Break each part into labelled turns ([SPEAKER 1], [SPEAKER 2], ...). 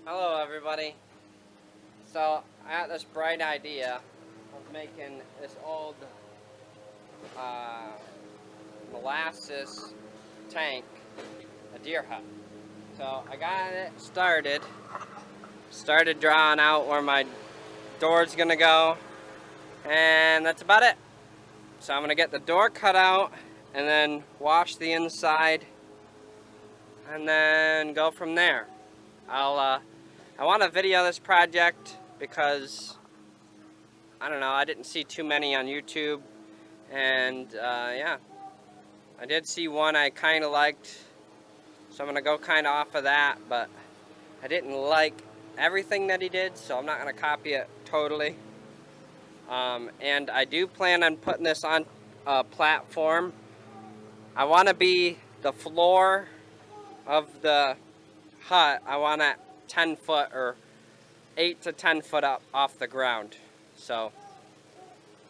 [SPEAKER 1] Hello everybody. So I had this bright idea of making this old uh, molasses tank a deer hut. So I got it started drawing out where my door's gonna go, and that's about it. So I'm gonna get the door cut out and then wash the inside and then go from there. I want to video this project because I don't know, I didn't see too many on YouTube, and yeah, I did see one I kind of liked, so I'm going to go kind of off of that, but I didn't like everything that he did, so I'm not going to copy it totally. And I do plan on putting this on a platform. I want to be the floor of the hut. I want it 10 foot or 8 to 10 foot up off the ground. So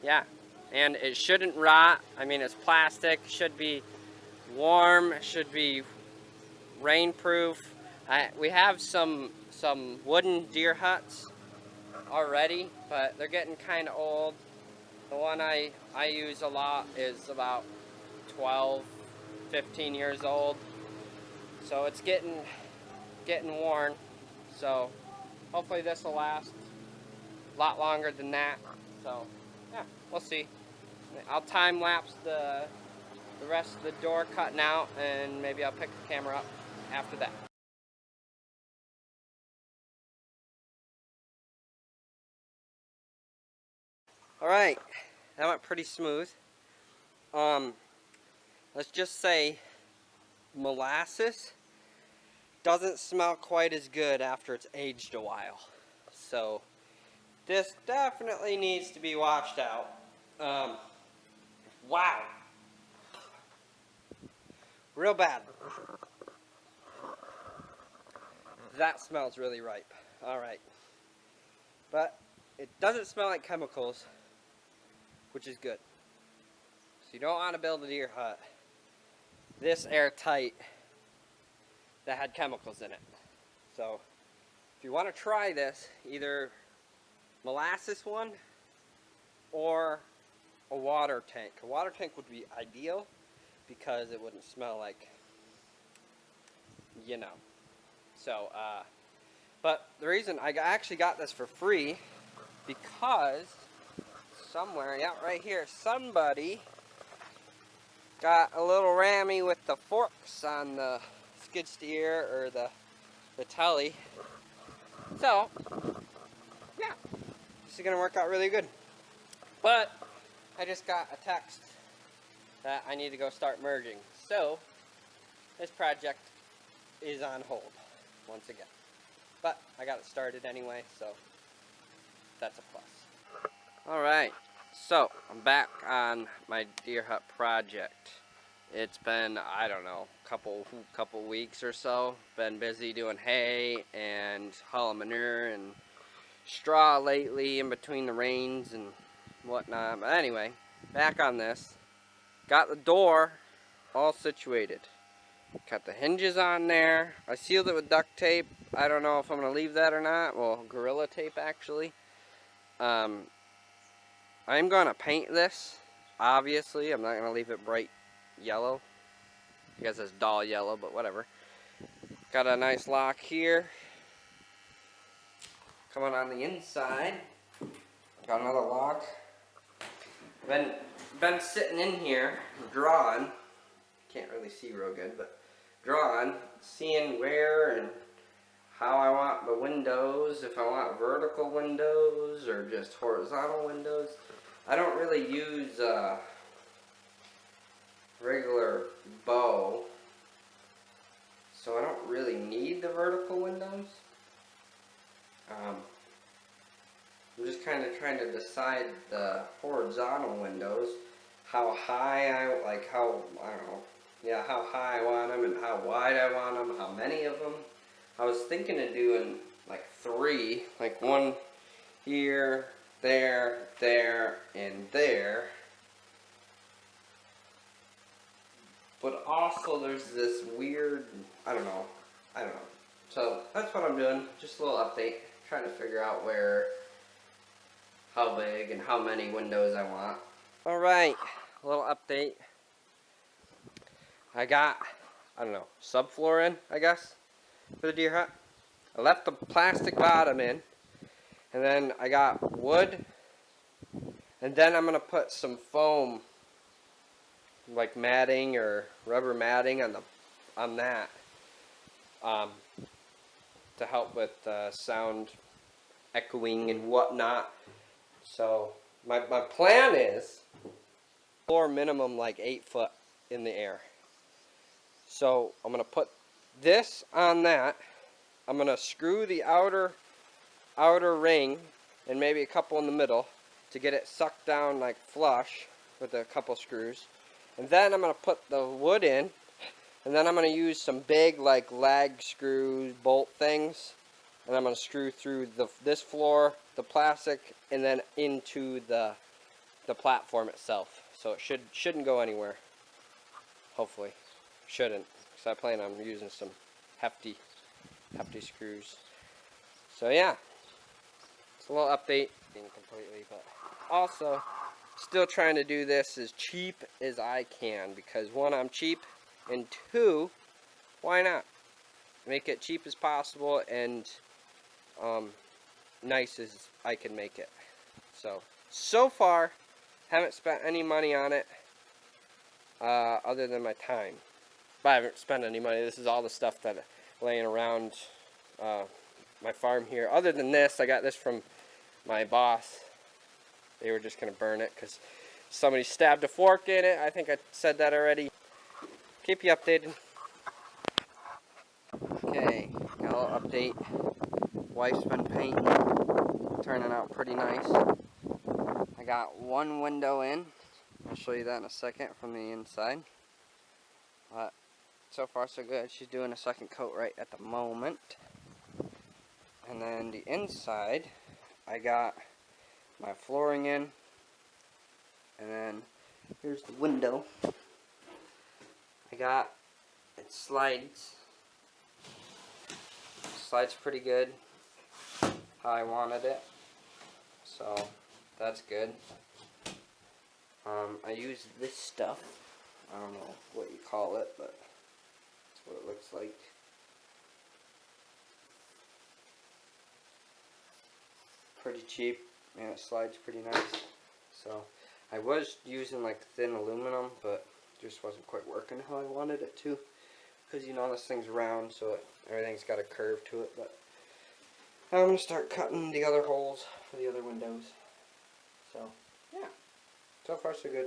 [SPEAKER 1] yeah, and it shouldn't rot. I mean, it's plastic, should be warm, should be rainproof. We have some wooden deer huts already, but they're getting kind of old. The one I use a lot is about 12, 15 years old, so it's getting worn. So hopefully this will last a lot longer than that. So yeah, we'll see. I'll time lapse the rest of the door cutting out, and maybe I'll pick the camera up after that. Alright, that went pretty smooth. Let's just say molasses doesn't smell quite as good after it's aged a while. So this definitely needs to be washed out. Wow. Real bad. That smells really ripe. Alright. But it doesn't smell like chemicals, which is good. So you don't want to build a deer hut this airtight that had chemicals in it. So if you want to try this, either molasses one or a water tank. A water tank would be ideal because it wouldn't smell like, you know. So, but the reason I actually got this for free, because somewhere, yeah, right here, somebody got a little Rammy with the forks on the skid steer or the telly. So, yeah, this is going to work out really good. But I just got a text that I need to go start merging. So, this project is on hold once again. But I got it started anyway, so that's a plus. Alright, so I'm back on my deer hut project. It's been, I don't know, couple weeks or so. Been busy doing hay and hauling manure and straw lately in between the rains and whatnot. But anyway, back on this. Got the door all situated. Got the hinges on there. I sealed it with duct tape. I don't know if I'm going to leave that or not. Well, Gorilla Tape actually. I'm going to paint this. Obviously, I'm not going to leave it bright yellow. I guess it's dull yellow, but whatever. Got a nice lock here. Coming on the inside. Got another lock. Been sitting in here drawing. Can't really see real good, but drawing, seeing where and how I want the windows, if I want vertical windows or just horizontal windows. I don't really use regular bow, so I don't really need the vertical windows. I'm just kind of trying to decide the horizontal windows, how high I don't know, yeah, how high I want them and how wide I want them, how many of them. I was thinking of doing like 3, like one here, there, and there. But also there's this weird, I don't know, So that's what I'm doing. Just a little update. Trying to figure out how big and how many windows I want. Alright, a little update. I got, I don't know, subfloor in, I guess, for the deer hut. I left the plastic bottom in. And then I got wood. And then I'm going to put some foam, like matting or rubber matting on that. To help with sound echoing and whatnot. So my plan is floor minimum like 8 foot in the air. So I'm gonna put this on that. I'm gonna screw the outer ring and maybe a couple in the middle to get it sucked down like flush with a couple screws. And then I'm gonna put the wood in, and then I'm gonna use some big like lag screws, bolt things. And I'm going to screw through this floor, the plastic, and then into the platform itself. So it shouldn't go anywhere. Hopefully. Shouldn't. Because I plan on using some hefty screws. So yeah. It's a little update. Completely, but also still trying to do this as cheap as I can. Because one, I'm cheap. And two, why not? Make it cheap as possible and nice as I can make it. So far, haven't spent any money on it other than my time. But I haven't spent any money. This is all the stuff that laying around my farm here. Other than this, I got this from my boss. They were just going to burn it because somebody stabbed a fork in it. I think I said that already. Keep you updated. Okay, got a little update. Wife's been painting, turning out pretty nice. I got one window in. I'll show you that in a second from the inside. But so far so good. She's doing a second coat right at the moment. And then the inside, I got my flooring in. And then here's the window. It slides. Slides pretty good. How I wanted it. So that's good. I use this stuff. I don't know what you call it, but that's what it looks like. Pretty cheap, and it slides pretty nice. So I was using like thin aluminum, but it just wasn't quite working how I wanted it to. Because you know this thing's round, so everything's got a curve to it. But I'm going to start cutting the other holes for the other windows. So yeah, so far so good.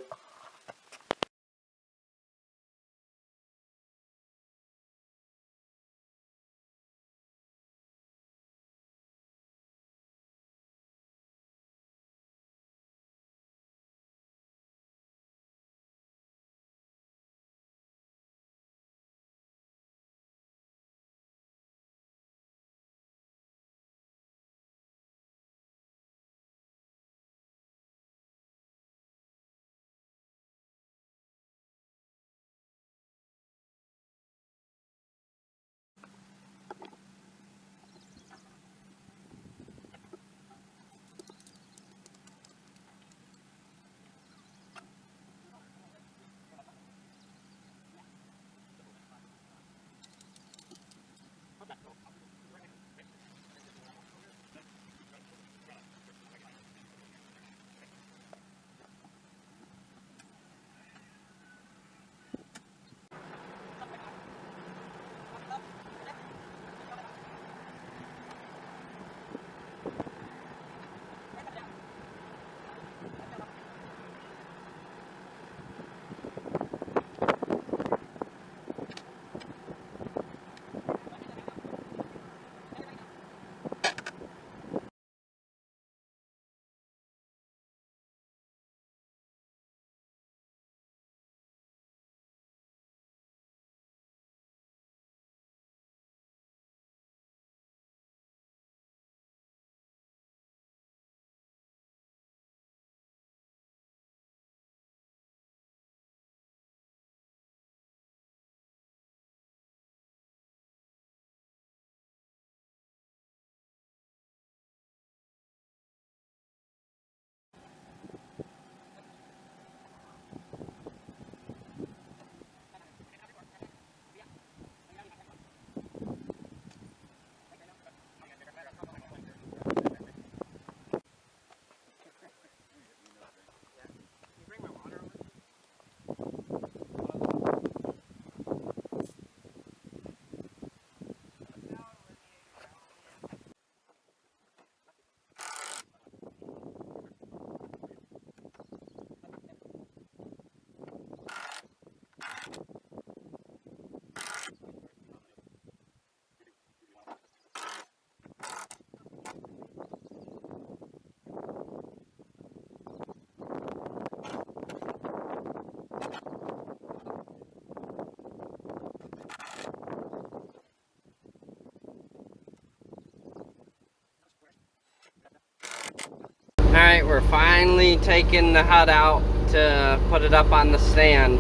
[SPEAKER 1] Alright, we're finally taking the hut out to put it up on the stand.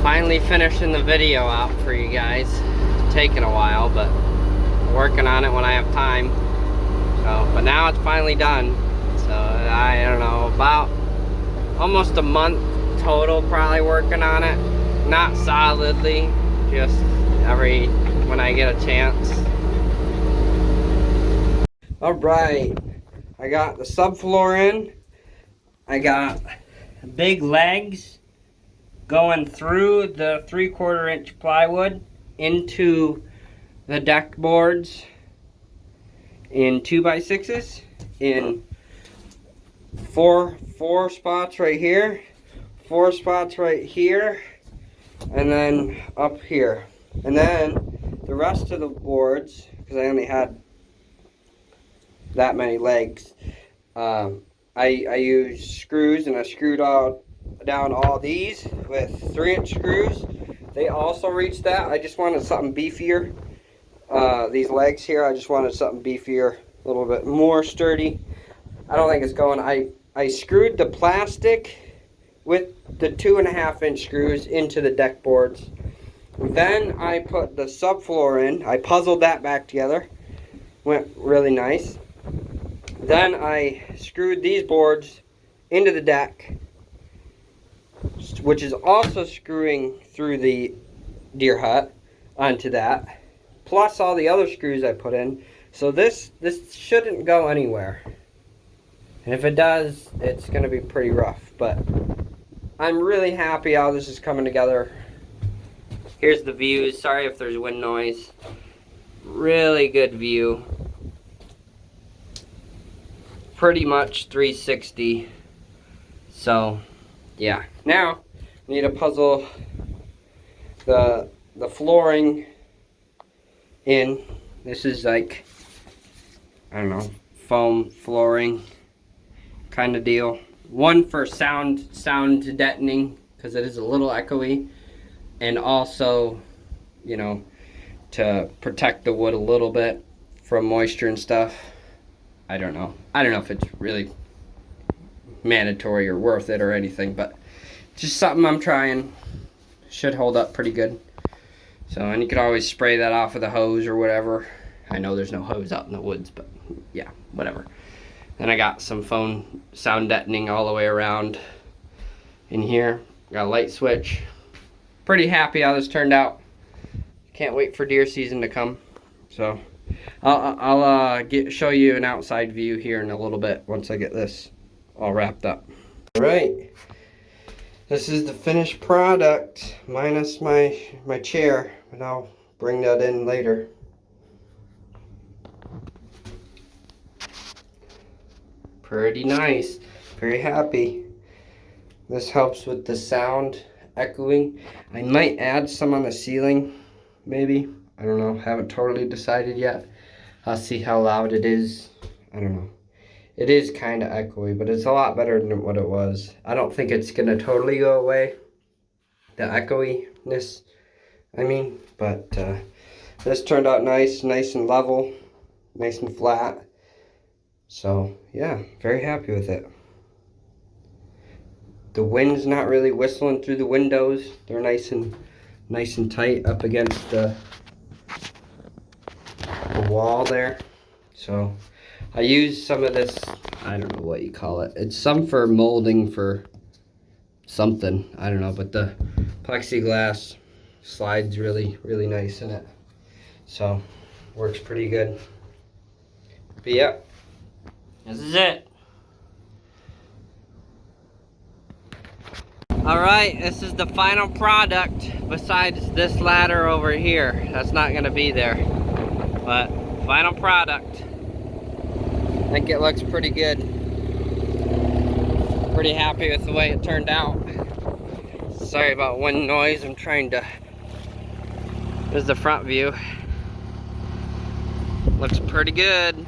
[SPEAKER 1] Finally finishing the video out for you guys. It's taken a while, but working on it when I have time. So, but now it's finally done. So I don't know, about almost a month total probably working on it. Not solidly, just when I get a chance. Alright, I got the subfloor in. I got big legs going through the 3/4 inch plywood into the deck boards in 2x6s in four spots right here, 4 spots right here, and then up here. And then the rest of the boards, because I only had that many legs, I used screws, and I screwed down all these with 3-inch screws. They also reached that. I just wanted something beefier. These legs here, I just wanted something beefier, a little bit more sturdy. I don't think it's going. I screwed the plastic with the 2.5-inch screws into the deck boards. Then I put the subfloor in. I puzzled that back together. Went really nice. Then I screwed these boards into the deck, which is also screwing through the deer hut onto that, plus all the other screws I put in. So this shouldn't go anywhere. And if it does, it's going to be pretty rough. But I'm really happy how this is coming together. Here's the views. Sorry if there's wind noise. Really good view. Pretty much 360. So, yeah. Now, we need to puzzle the flooring in. This is like, I don't know, foam flooring kind of deal. One for sound deadening, because it is a little echoey, and also, you know, to protect the wood a little bit from moisture and stuff. I don't know if it's really mandatory or worth it or anything, but just something I'm trying. Should hold up pretty good. So, and you could always spray that off with a hose or whatever. I know there's no hose out in the woods, but yeah, whatever. Then I got some foam sound deadening all the way around in here. Got a light switch. Pretty happy how this turned out. Can't wait for deer season to come. So I'll show you an outside view here in a little bit once I get this all wrapped up. All right, this is the finished product minus my chair, but I'll bring that in later. Pretty nice. Very happy. This helps with the sound echoing. I might add some on the ceiling, maybe. I don't know. Haven't totally decided yet. I'll see how loud it is. I don't know. It is kind of echoey, but it's a lot better than what it was. I don't think it's going to totally go away, the echoiness, I mean. But this turned out nice and level, nice and flat. So, yeah, very happy with it. The wind's not really whistling through the windows. They're nice and tight up against the wall there. So I used some of this, I don't know what you call it. It's some for molding for something, I don't know, but the plexiglass slides really nice in it. So works pretty good. But yeah, this is it. Alright, this is the final product besides this ladder over here. That's not going to be there. But final product. I think it looks pretty good. Pretty happy with the way it turned out. Sorry about wind noise. I'm trying to... This is the front view. Looks pretty good.